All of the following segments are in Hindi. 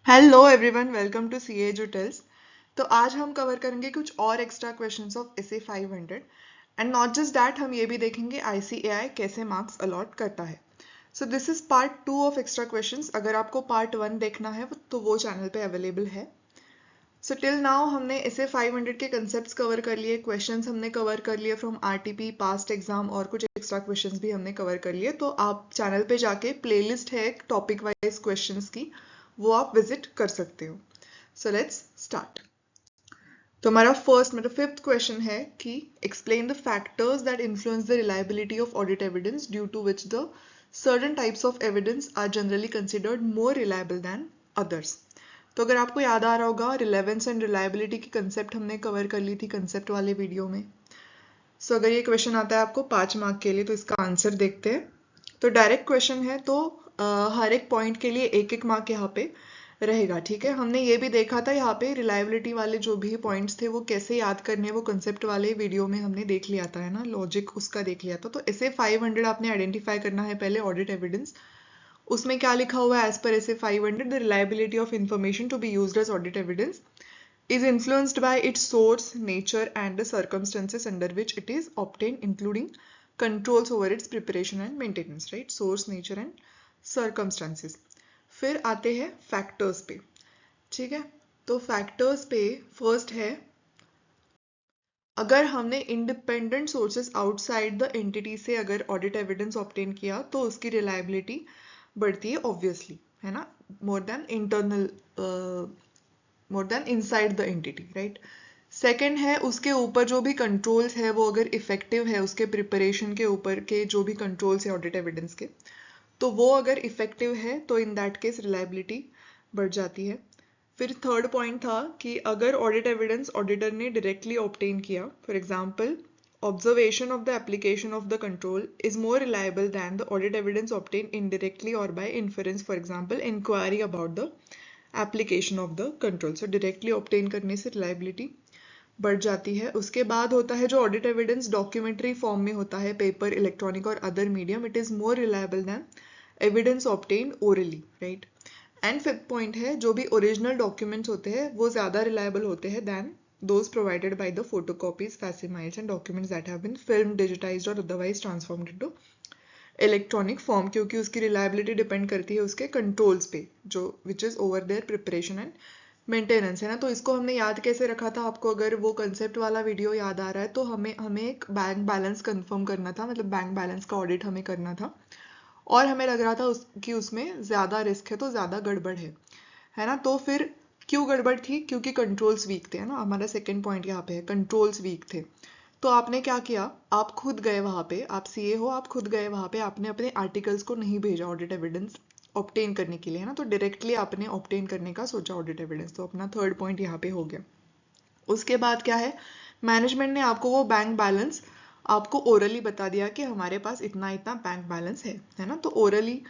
Hello everyone, welcome to C A जुटेल्स। तो आज हम कवर करेंगे कुछ और extra questions of SA 500 and not just that, हम ये भी देखेंगे आईसीएआई कैसे मार्क्स अलॉट करता है। So this is part 2 of extra questions. अगर आपको पार्ट 1 देखना है तो वो चैनल पे अवेलेबल है। सो टिल नाउ हमने एसए 500 के कंसेप्ट्स कवर कर लिए, क्वेश्चंस हमने कवर कर लिए फ्रॉम आरटीपी, पास्ट एग्जाम और कुछ एक्स्ट्रा क्वेश्चंस भी हमने कवर कर लिए। तो आप चैनल पे जाके प्लेलिस्ट है एक टॉपिक वाइज क्वेश्चंस की, वो आप विजिट कर सकते हो। So let's start. तो हमारा फर्स्ट मतलब फिफ्थ क्वेश्चन है कि explain the factors that influence the reliability of audit evidence due to which the certain types of evidence are generally considered more reliable than others. तो अगर आपको याद आ रहा होगा, रिलेवेंस एंड रिलायबिलिटी की कंसेप्ट हमने कवर कर ली थी कंसेप्ट वाले वीडियो में। सो अगर ये क्वेश्चन आता है आपको 5 मार्क के लिए तो इसका आंसर देखते हैं। तो डायरेक्ट क्वेश्चन है, तो हर एक पॉइंट के लिए एक एक मार्क यहाँ पे रहेगा। ठीक है, हमने ये भी देखा था यहाँ पे रिलायबिलिटी वाले जो भी पॉइंट्स थे वो कैसे याद करने, वो कंसेप्ट वाले वीडियो में हमने देख लिया था, है ना, लॉजिक उसका देख लिया था। तो ऐसे 500 आपने आइडेंटिफाई करना है पहले ऑडिट एविडेंस। उसमें क्या लिखा हुआ है, एज पर ऐसे 500 the reliability of information to be used as audit evidence is influenced by its source, nature and the circumstances under which it is obtained, including controls over its preparation and maintenance, right? Source, nature and circumstances. फिर आते हैं फैक्टर्स पे। ठीक है, तो फैक्टर्स पे फर्स्ट है, अगर हमने independent sources outside the entity से अगर ऑडिट एविडेंस ऑब्टेन किया तो उसकी रिलायबिलिटी बढ़ती है ऑब्वियसली, है ना, more than internal, more than inside the entity, right. Second है, उसके ऊपर जो भी कंट्रोल्स है वो अगर इफेक्टिव है, उसके प्रिपरेशन के ऊपर के जो भी कंट्रोल्स है ऑडिट एविडेंस के, तो वो अगर इफेक्टिव है तो इन दैट केस रिलायबिलिटी बढ़ जाती है। फिर थर्ड पॉइंट था कि अगर ऑडिट एविडेंस ऑडिटर ने डायरेक्टली ऑब्टेन किया, for example observation of the application of the control is more reliable than the audit evidence obtained indirectly or by inference, for example inquiry about the application of the control. So directly obtain करने से reliability बढ़ जाती है। उसके बाद होता है जो ऑडिट एविडेंस डॉक्यूमेंट्री फॉर्म में होता है, पेपर, इलेक्ट्रॉनिक और other medium, it is more reliable than evidence obtain orally, right. And fifth point है, जो भी ओरिजिनल डॉक्यूमेंट्स होते हैं वो ज्यादा रिलायबल होते हैं then those provided by the photocopies, facsimiles and documents that have been filmed, digitized or otherwise transformed into electronic form, क्योंकि उसकी reliability depend करती है उसके controls पे, जो which is over their preparation and maintenance, है ना। तो इसको हमने याद कैसे रखा था, आपको अगर वो concept वाला वीडियो याद आ रहा है तो हमें एक बैंक बैलेंस कंफर्म करना था, मतलब बैंक बैलेंस का ऑडिट हमें करना था और हमें लग रहा था कि उसमें ज्यादा रिस्क है तो ज्यादा गड़बड़ है ना। तो फिर क्यों गड़बड़ थी, क्योंकि कंट्रोल्स वीक थे, है ना। हमारा सेकंड पॉइंट यहाँ पे है, कंट्रोल्स वीक थे। तो आपने क्या किया, आप खुद गए वहां पे, आप सीए हो, आप खुद गए वहां पे, आपने अपने आर्टिकल्स को नहीं भेजा ऑडिट एविडेंस ऑब्टेन करने के लिए, है ना। तो डायरेक्टली आपने ऑब्टेन करने का सोचा ऑडिट एविडेंस, तो अपना थर्ड पॉइंट यहाँ पे हो गया। उसके बाद क्या है, मैनेजमेंट ने आपको वो बैंक बैलेंस आपको ओरली बता दिया कि हमारे पास इतना इतना बैंक बैलेंस है ना। तो ओरली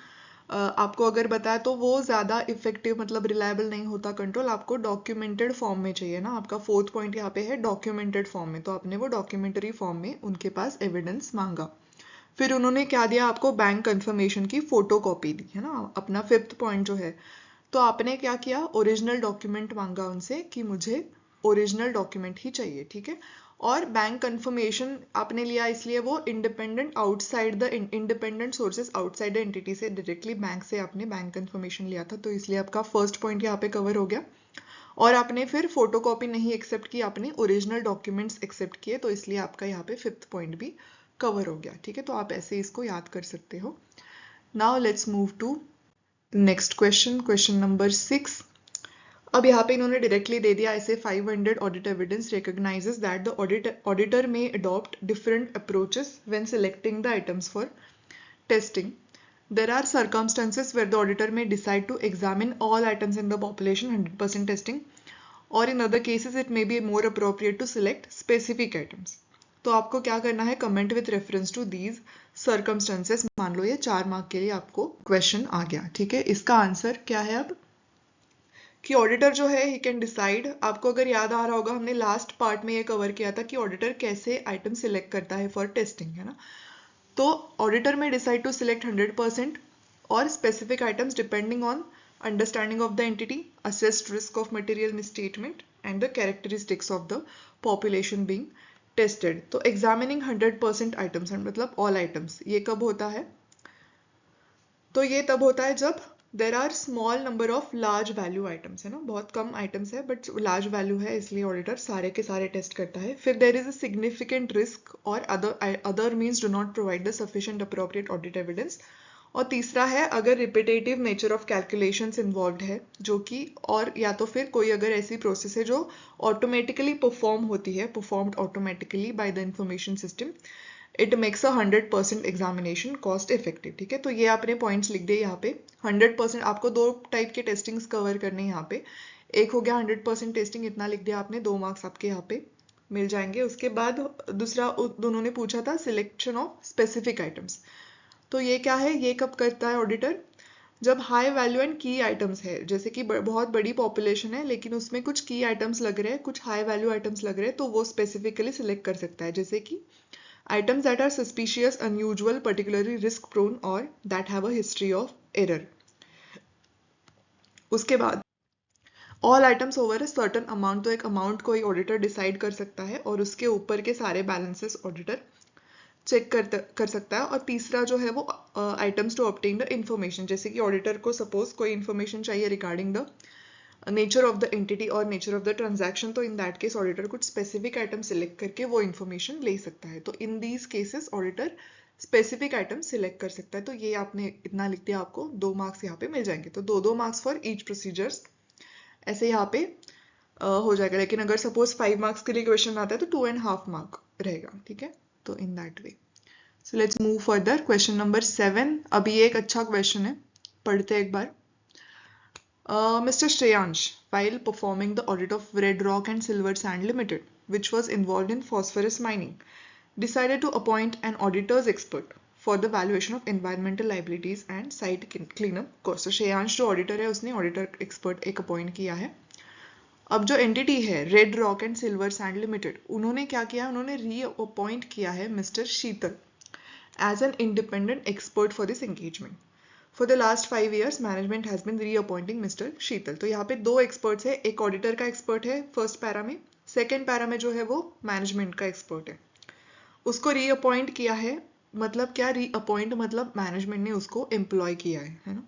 आपको अगर बताया तो वो ज़्यादा इफेक्टिव मतलब रिलायबल नहीं होता कंट्रोल, आपको डॉक्यूमेंटेड फॉर्म में चाहिए ना। आपका फोर्थ पॉइंट यहाँ पे है डॉक्यूमेंटेड फॉर्म में, तो आपने वो डॉक्यूमेंटरी फॉर्म में उनके पास एविडेंस मांगा। फिर उन्होंने क्या दिया आपको, बैंक कंफर्मेशन की फोटो कॉपी दी, है ना, अपना फिफ्थ पॉइंट जो है। तो आपने क्या किया, ओरिजिनल डॉक्यूमेंट मांगा उनसे कि मुझे ओरिजिनल डॉक्यूमेंट ही चाहिए, ठीक है। और बैंक कंफर्मेशन आपने लिया इसलिए वो independent outside the independent sources outside the entity से, डायरेक्टली बैंक से आपने बैंक कंफर्मेशन लिया था, तो इसलिए आपका फर्स्ट पॉइंट यहाँ पे कवर हो गया। और आपने फिर फोटोकॉपी नहीं एक्सेप्ट की, आपने ओरिजिनल डॉक्यूमेंट्स एक्सेप्ट किए, तो इसलिए आपका यहाँ पे फिफ्थ पॉइंट भी कवर हो गया, ठीक है। तो आप ऐसे इसको याद कर सकते हो। Now let's move to next question, question number 6। अब यहाँ पे इन्होंने डायरेक्टली दे दिया, SA 500 audit evidence recognises that the auditor may adopt different approaches when selecting the items for testing. There are circumstances where the auditor may decide to examine all items in the population 100% testing, or in other cases it may be more appropriate to select specific items. तो आपको क्या करना है, comment with reference to these circumstances. मान लो ये 4 मार्क के लिए आपको क्वेश्चन आ गया, ठीक है। इसका आंसर क्या है अब, कि ऑडिटर जो है ही कैन डिसाइड, आपको अगर याद आ रहा होगा हमने लास्ट पार्ट में ये कवर किया था कि ऑडिटर कैसे आइटम सिलेक्ट करता है फॉर टेस्टिंग, है ना। तो ऑडिटर में डिसाइड टू सिलेक्ट 100% और specific items depending on understanding of the entity, assessed risk of material misstatement, and the characteristics of the population being tested. तो examining 100% items मतलब all items, ये कब होता है? तो ये तब होता है जब there are small number of large value items, है ना, बहुत कम आइटम्स है बट लार्ज वैल्यू है, इसलिए ऑडिटर सारे के सारे टेस्ट करता है. फिर there is a significant risk और other means do not provide the sufficient appropriate audit evidence. और तीसरा है अगर repetitive nature of calculations involve है, जो कि, और या तो फिर कोई अगर ऐसी प्रोसेस है जो ऑटोमेटिकली परफॉर्म होती है, performed automatically by the information system, it makes a 100% examination cost effective. ठीक है, तो ये आपने पॉइंट्स लिख दिए यहाँ पे. 100% आपको दो टाइप के टेस्टिंग्स कवर करने हैं यहाँ पे. एक हो गया 100% टेस्टिंग, इतना लिख दिया आपने, 2 मार्क्स आपके यहाँ पे मिल जाएंगे. उसके बाद दूसरा उन्होंने पूछा था सिलेक्शन ऑफ स्पेसिफिक आइटम्स. तो ये क्या है, ये कब करता है ऑडिटर? जब हाई वैल्यू एंड की आइटम्स है, जैसे कि बहुत बड़ी पॉपुलेशन है लेकिन उसमें कुछ की आइटम्स लग रहे हैं, कुछ हाई वैल्यू आइटम्स लग रहे हैं, तो वो स्पेसिफिकली सिलेक्ट कर सकता है. जैसे कि items that are suspicious, unusual, particularly risk prone or that have a history of error. उसके बाद all items over a certain amount, तो एक अमाउंट कोई ऑडिटर डिसाइड कर सकता है और उसके ऊपर के सारे बैलेंसेस ऑडिटर चेक कर सकता है. और तीसरा जो है वो items to obtain the information, जैसे कि ऑडिटर को सपोज कोई इंफॉर्मेशन चाहिए regarding the nature of the entity और नेचर ऑफ द ट्रांजैक्शन, तो इन दैट केस ऑडिटर कुछ स्पेसिफिक आइटम सिलेक्ट करके वो इन्फॉर्मेशन ले सकता है. तो in these cases auditor specific item select कर सकता है. तो ये आपने इतना लिख दिया, आपको 2 मार्क्स यहाँ पे मिल जाएंगे. तो 2 मार्क्स फॉर ईच प्रोसीजर्स ऐसे यहाँ पे हो जाएगा. लेकिन अगर सपोज 5 मार्क्स के लिए क्वेश्चन आता है तो 2.5 मार्क रहेगा. ठीक है, तो in that way. So let's move further. Question number 7. अभी ये एक अच्छा क्वेश्चन है, पढ़ते हैं एक बार. Mr. Shreyansh, while performing the audit of Red Rock and Silver Sand Limited, which was involved in phosphorus mining, decided to appoint an auditor's expert for the valuation of environmental liabilities and site cleanup costs. So Shreyansh जो auditor है उसने auditor expert एक appoint किया है. अब जो entity है Red Rock and Silver Sand Limited, उन्होंने क्या किया, उन्होंने re-appoint किया है Mr. Sheetal as an independent expert for this engagement. For the last 5 years, management has been reappointing Mr. Sheetal. तो यहाँ पे 2 experts है, एक auditor का expert है फर्स्ट पैरा में, सेकेंड पैरा में जो है वो मैनेजमेंट का एक्सपर्ट है. उसको रीअपॉइंट किया है, मतलब क्या, रीअपॉइंट मतलब मैनेजमेंट ने उसको एम्प्लॉय किया है ना.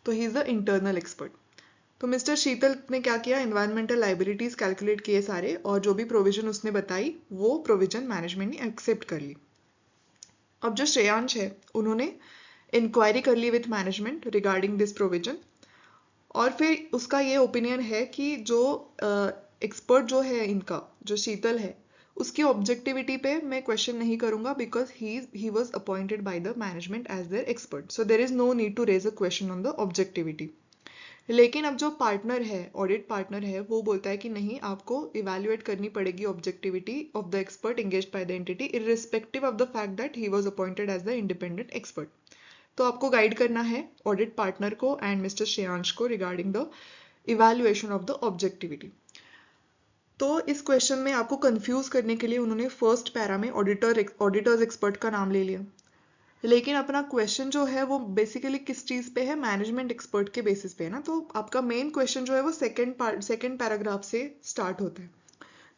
तो he is the internal expert. तो मिस्टर शीतल ने क्या किया, एनवायरमेंटल लाइबिलिटीज कैलकुलेट किए सारे, और जो भी प्रोविजन उसने बताई वो प्रोविजन मैनेजमेंट ने एक्सेप्ट कर ली. अब जो श्रेयांश है उन्होंने इंक्वायरी कर ली with management regarding this provision, और फिर उसका ये ओपिनियन है कि जो एक्सपर्ट जो है इनका, जो शीतल है, उसकी ऑब्जेक्टिविटी पे मैं क्वेश्चन नहीं करूंगा because he was appointed by the management as their expert. So there is no need to raise a question on the objectivity. लेकिन अब जो पार्टनर है, ऑडिट पार्टनर है, वो बोलता है कि नहीं, आपको इवेल्युएट करनी पड़ेगी objectivity of the expert engaged by the entity irrespective of the fact that he was appointed as the independent expert. तो आपको गाइड करना है ऑडिट पार्टनर को एंड मिस्टर श्रेयांश को regarding the evaluation of the objectivity. तो इस क्वेश्चन में आपको कंफ्यूज करने के लिए उन्होंने फर्स्ट पैरा में ऑडिटर्स एक्सपर्ट का नाम ले लिया, लेकिन अपना क्वेश्चन जो है वो बेसिकली किस चीज पे है, मैनेजमेंट एक्सपर्ट के बेसिस पे है ना. तो आपका मेन क्वेश्चन जो है वो सेकेंड पैराग्राफ से स्टार्ट होता है.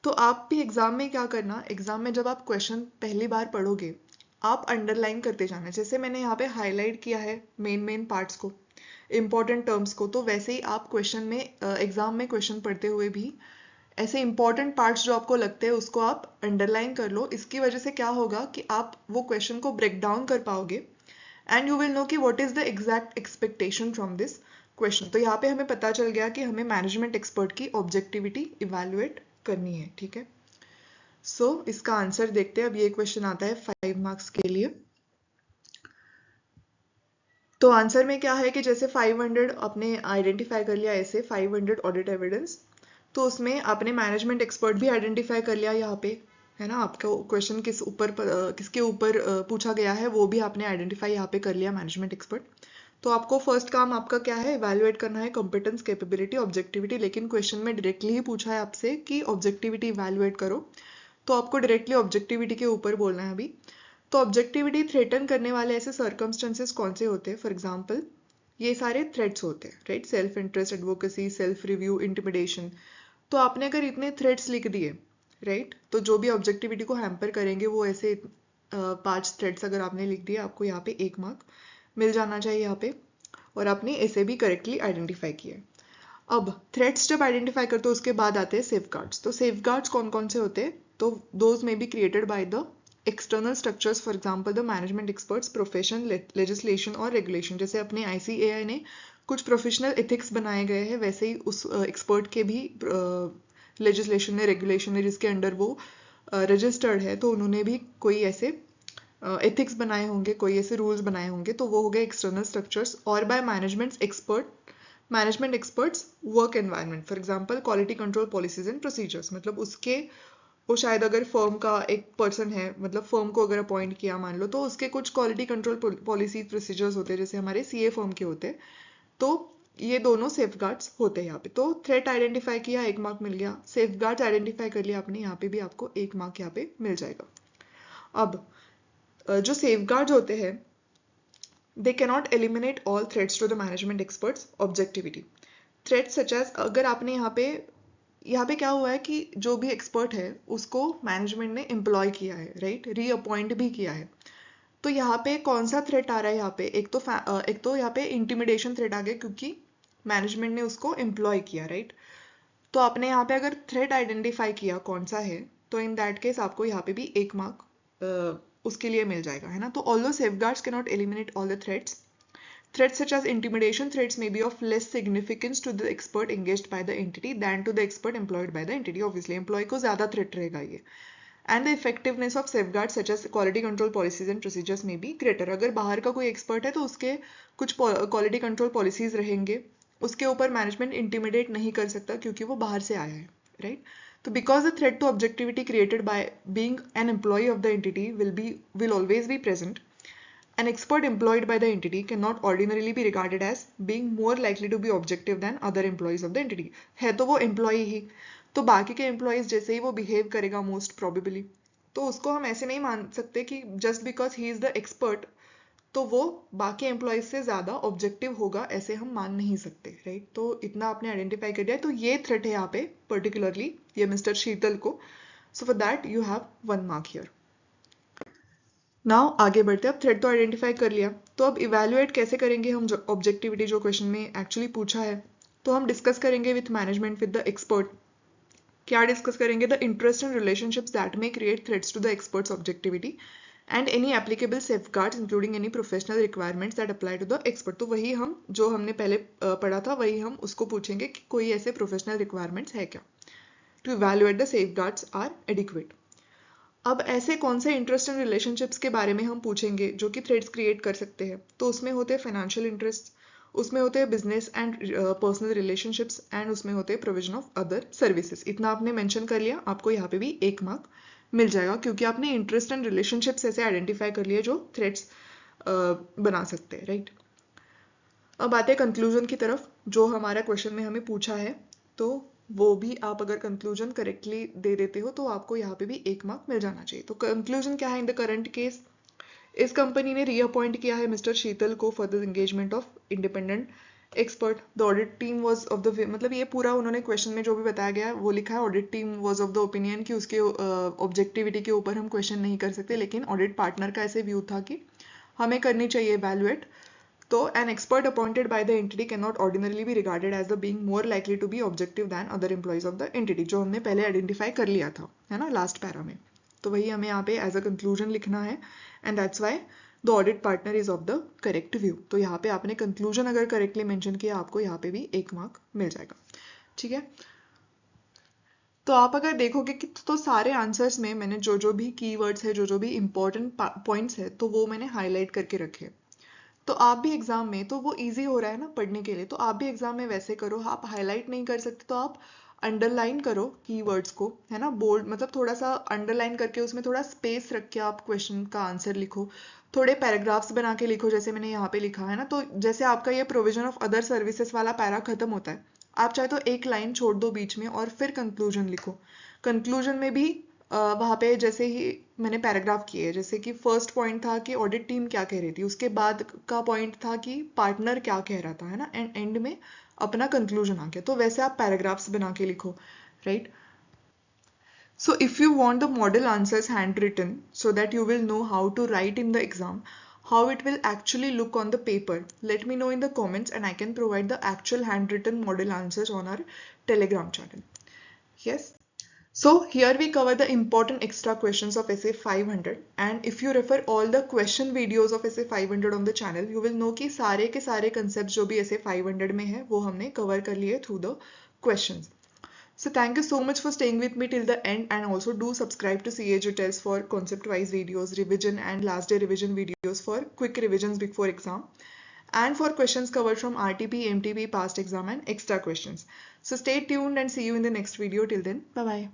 तो आप भी एग्जाम में क्या करना, एग्जाम में जब आप क्वेश्चन पहली बार पढ़ोगे आप अंडरलाइन करते जाना. जैसे मैंने यहाँ पे हाईलाइट किया है मेन पार्ट्स को, इंपॉर्टेंट टर्म्स को, तो वैसे ही आप क्वेश्चन में एग्जाम में क्वेश्चन पढ़ते हुए भी ऐसे इंपॉर्टेंट पार्ट्स जो आपको लगते हैं उसको आप अंडरलाइन कर लो. इसकी वजह से क्या होगा कि आप वो क्वेश्चन को ब्रेक डाउन कर पाओगे एंड यू विल नो कि what is the exact expectation from this question. तो यहाँ पे हमें पता चल गया कि हमें मैनेजमेंट एक्सपर्ट की ऑब्जेक्टिविटी इवैल्यूएट करनी है. ठीक है, सो इसका आंसर देखते हैं. अब ये क्वेश्चन आता है 5 मार्क्स के लिए. तो आंसर में क्या है कि जैसे 500 आपने आइडेंटिफाई कर लिया, ऐसे 500 ऑडिट एविडेंस, तो उसमें आपने मैनेजमेंट एक्सपर्ट भी आइडेंटिफाई कर लिया यहाँ पे, है ना. आपका क्वेश्चन किसके ऊपर पूछा गया है वो भी आपने आइडेंटिफाई यहाँ पे कर लिया, मैनेजमेंट एक्सपर्ट. तो आपको फर्स्ट काम आपका क्या है, इवैल्यूएट करना है कॉम्पिटेंस, कैपेबिलिटी, ऑब्जेक्टिविटी. लेकिन क्वेश्चन में डायरेक्टली ही पूछा है आपसे कि ऑब्जेक्टिविटी इवैल्यूएट करो, तो आपको डायरेक्टली ऑब्जेक्टिविटी के ऊपर बोलना है अभी. तो ऑब्जेक्टिविटी थ्रेटन करने वाले ऐसे सर्कमस्टेंसेस कौन से होते हैं. फॉर एग्जांपल ये सारे थ्रेट्स होते हैं, right? Self interest, advocacy, self review, intimidation. तो आपने अगर इतने थ्रेट्स लिख दिए, राइट, तो जो भी ऑब्जेक्टिविटी को हैम्पर करेंगे वो ऐसे 5 थ्रेट्स अगर आपने लिख दिए, आपको यहाँ पे 1 मार्क मिल जाना चाहिए यहाँ पे। और आपने इसे भी करेक्टली आइडेंटिफाई किया है। अब थ्रेट्स जब आइडेंटिफाई करते हो उसके बाद आते हैं सेफगार्ड्स। तो सेफगार्ड्स कौन कौन से होते हैं? तो दोज में be created by the external structures, for example the management experts, profession, legislation और रेगुलेशन। जैसे अपने ICAI ने कुछ प्रोफेशनल एथिक्स बनाए गए हैं, वैसे ही उस एक्सपर्ट के भी लेजिस्लेशन ने, रेगुलेशन ने, जिसके अंडर वो रजिस्टर्ड है, तो उन्होंने भी कोई ऐसे एथिक्स बनाए होंगे, कोई ऐसे रूल्स बनाए होंगे, तो वो हो गए एक्सटर्नल स्ट्रक्चर्स। और by management experts work environment, for example quality control policies and procedures. मतलब उसके वो शायद अगर फर्म का एक पर्सन है, मतलब फर्म को अगर अपॉइंट किया मान लो, तो उसके कुछ क्वालिटी कंट्रोल पॉलिसी प्रोसीजर्स होते हैं, जैसे हमारे CA फर्म के होते हैं। तो ये दोनों सेफगार्ड्स होते हैं यहाँ पे। तो थ्रेट आइडेंटिफाई किया, 1 मार्क मिल गया। सेफगार्ड्स आइडेंटिफाई कर लिया आपने, यहाँ पे भी आपको 1 मार्क यहाँ पे मिल जाएगा। अब जो सेफगार्ड्स होते हैं, they cannot eliminate all threats to the management experts objectivity. Threats such as, अगर आपने यहाँ पे क्या हुआ है कि जो भी एक्सपर्ट है उसको मैनेजमेंट ने एम्प्लॉय किया है, राइट, रीअपॉइंट भी किया है। तो यहाँ पे कौन सा थ्रेट आ रहा है यहाँ पे? एक तो यहाँ पे इंटिमिडेशन थ्रेट आ गया, क्योंकि मैनेजमेंट ने उसको एम्प्लॉय किया, राइट। तो आपने यहाँ पे अगर थ्रेट आइडेंटिफाई किया कौन सा है, तो इन दैट केस आपको यहाँ पे भी 1 मार्क उसके लिए मिल जाएगा, है ना। तो although safeguards can not eliminate all the threats such as intimidation threats may be of less significance to the expert engaged by the entity than to the expert employed by the entity. Obviously employee को ज़्यादा threat रहेगा ये। And the effectiveness of safeguards such as quality control policies and procedures may be greater. अगर बाहर का कोई expert है तो उसके कुछ quality control policies रहेंगे, उसके ऊपर management intimidate नहीं कर सकता क्योंकि वो बाहर से आया है, right? तो because the threat to objectivity created by being an employee of the entity will always be present, an expert employed by the entity cannot ordinarily be regarded as being more likely to be objective than other employees of the entity. है तो वो employee ही, तो बाकी के employees जैसे ही वो behave करेगा most probably, तो उसको हम ऐसे नहीं मान सकते कि just because he is the expert तो वो बाकी एम्प्लॉयज से ज़्यादा ऑब्जेक्टिव होगा, ऐसे हम मान नहीं सकते, राइट। तो इतना आपने आइडेंटिफाई कर दिया। तो ये थ्रेट है यहाँ पे पर्टिकुलरली, ये मिस्टर शीतल को। So for that you have 1 mark here. Now आगे बढ़ते हैं। अब थ्रेड तो आइडेंटिफाई कर लिया, तो अब इवेल्युएट कैसे करेंगे हम ऑब्जेक्टिविटी, जो क्वेश्चन में एक्चुअली पूछा है। तो हम डिस्कस करेंगे with management, with the expert. क्या डिस्कस करेंगे? The interest and relationships that may create threats to the expert's objectivity and any applicable safeguards including any professional requirements that apply to the expert. तो वही हम जो हमने पहले पढ़ा था, वही हम उसको पूछेंगे कि कोई ऐसे प्रोफेशनल रिक्वायरमेंट्स है क्या, to evaluate the safeguards are adequate. अब ऐसे कौन से इंटरेस्ट एंड रिलेशनशिप्स के बारे में हम पूछेंगे जो कि थ्रेड्स क्रिएट कर सकते हैं? तो उसमें होते हैं फाइनेंशियल इंटरेस्ट, उसमें होते हैं business and personal relationships, and उसमें होते हैं प्रोविजन ऑफ अदर सर्विसेज। इतना आपने मेंशन कर लिया, आपको यहाँ पे भी 1 मार्क मिल जाएगा, क्योंकि आपने इंटरेस्ट एंड रिलेशनशिप्स ऐसे आइडेंटिफाई कर लिए जो थ्रेड्स बना सकते हैं, राइट। अब आते हैं कंक्लूजन की तरफ, जो हमारा क्वेश्चन में हमें पूछा है। तो वो भी आप अगर कंक्लूजन करेक्टली दे देते हो तो आपको यहाँ पे भी 1 मार्क मिल जाना चाहिए। तो कंक्लूजन क्या है? इन द करंट केस, इस कंपनी ने रीअपॉइंट किया है मिस्टर शीतल को for the engagement of independent expert. The audit team was of the, मतलब ये पूरा उन्होंने क्वेश्चन में जो भी बताया गया है वो लिखा है। Audit team was of the opinion कि उसके ऑब्जेक्टिविटी के ऊपर हम क्वेश्चन नहीं कर सकते, लेकिन ऑडिट पार्टनर का ऐसे व्यू था कि हमें करनी चाहिए इवैल्यूएट। तो an expert appointed by the entity cannot ordinarily be regarded as the being more likely to be objective than other employees of the entity, जो हमने पहले आइडेंटिफाई कर लिया था, है ना, लास्ट पैरा में। तो वही हमें यहाँ पे एज अ कंक्लूजन लिखना है, and that's why the audit partner is of the correct view. तो यहाँ पे आपने कंक्लूजन अगर करेक्टली मेंशन किया, आपको यहाँ पे भी 1 मार्क मिल जाएगा, ठीक है। तो आप अगर देखोगे कि तो सारे आंसर्स में मैंने जो जो भी कीवर्ड्स है, जो जो भी इंपॉर्टेंट पॉइंट्स है, तो वो मैंने हाईलाइट करके रखे। तो आप भी एग्जाम में, तो वो इजी हो रहा है ना पढ़ने के लिए, तो आप भी एग्जाम में वैसे करो। आप हाईलाइट नहीं कर सकते तो आप अंडरलाइन करो कीवर्ड्स को, है ना, बोल्ड, मतलब थोड़ा सा अंडरलाइन करके उसमें थोड़ा स्पेस रख के आप क्वेश्चन का आंसर लिखो। थोड़े पैराग्राफ्स बना के लिखो, जैसे मैंने यहाँ पे लिखा है ना। तो जैसे आपका ये प्रोविजन ऑफ अदर सर्विसेज वाला पैरा खत्म होता है, आप चाहे तो एक लाइन छोड़ दो बीच में और फिर कंक्लूजन लिखो। कंक्लूजन में भी वहाँ पे जैसे ही मैंने पैराग्राफ किए, जैसे कि फर्स्ट पॉइंट था कि ऑडिट टीम क्या कह रही थी, उसके बाद का पॉइंट था कि पार्टनर क्या कह रहा था, है ना, एंड एंड में अपना कंक्लूजन आ गया। तो वैसे आप पैराग्राफ्स बना के लिखो, right. So if you want the model answers handwritten so that you will know how to write in the exam, how it will actually look on the paper, let me know in the comments and I can provide the actual handwritten model answers on our Telegram channel. Yes. So here we cover the important extra questions of essay 500, and if you refer all the question videos of essay 500 on the channel, you will know कि सारे के सारे concepts जो भी essay 500 में है वो हमने cover कर लिए through the questions. So thank you so much for staying with me till the end, and also do subscribe to CA Tutors for concept wise videos, revision and last day revision videos for quick revisions before exam, and for questions covered from RTP, MTP, past exam and extra questions. So stay tuned and see you in the next video. Till then, bye bye.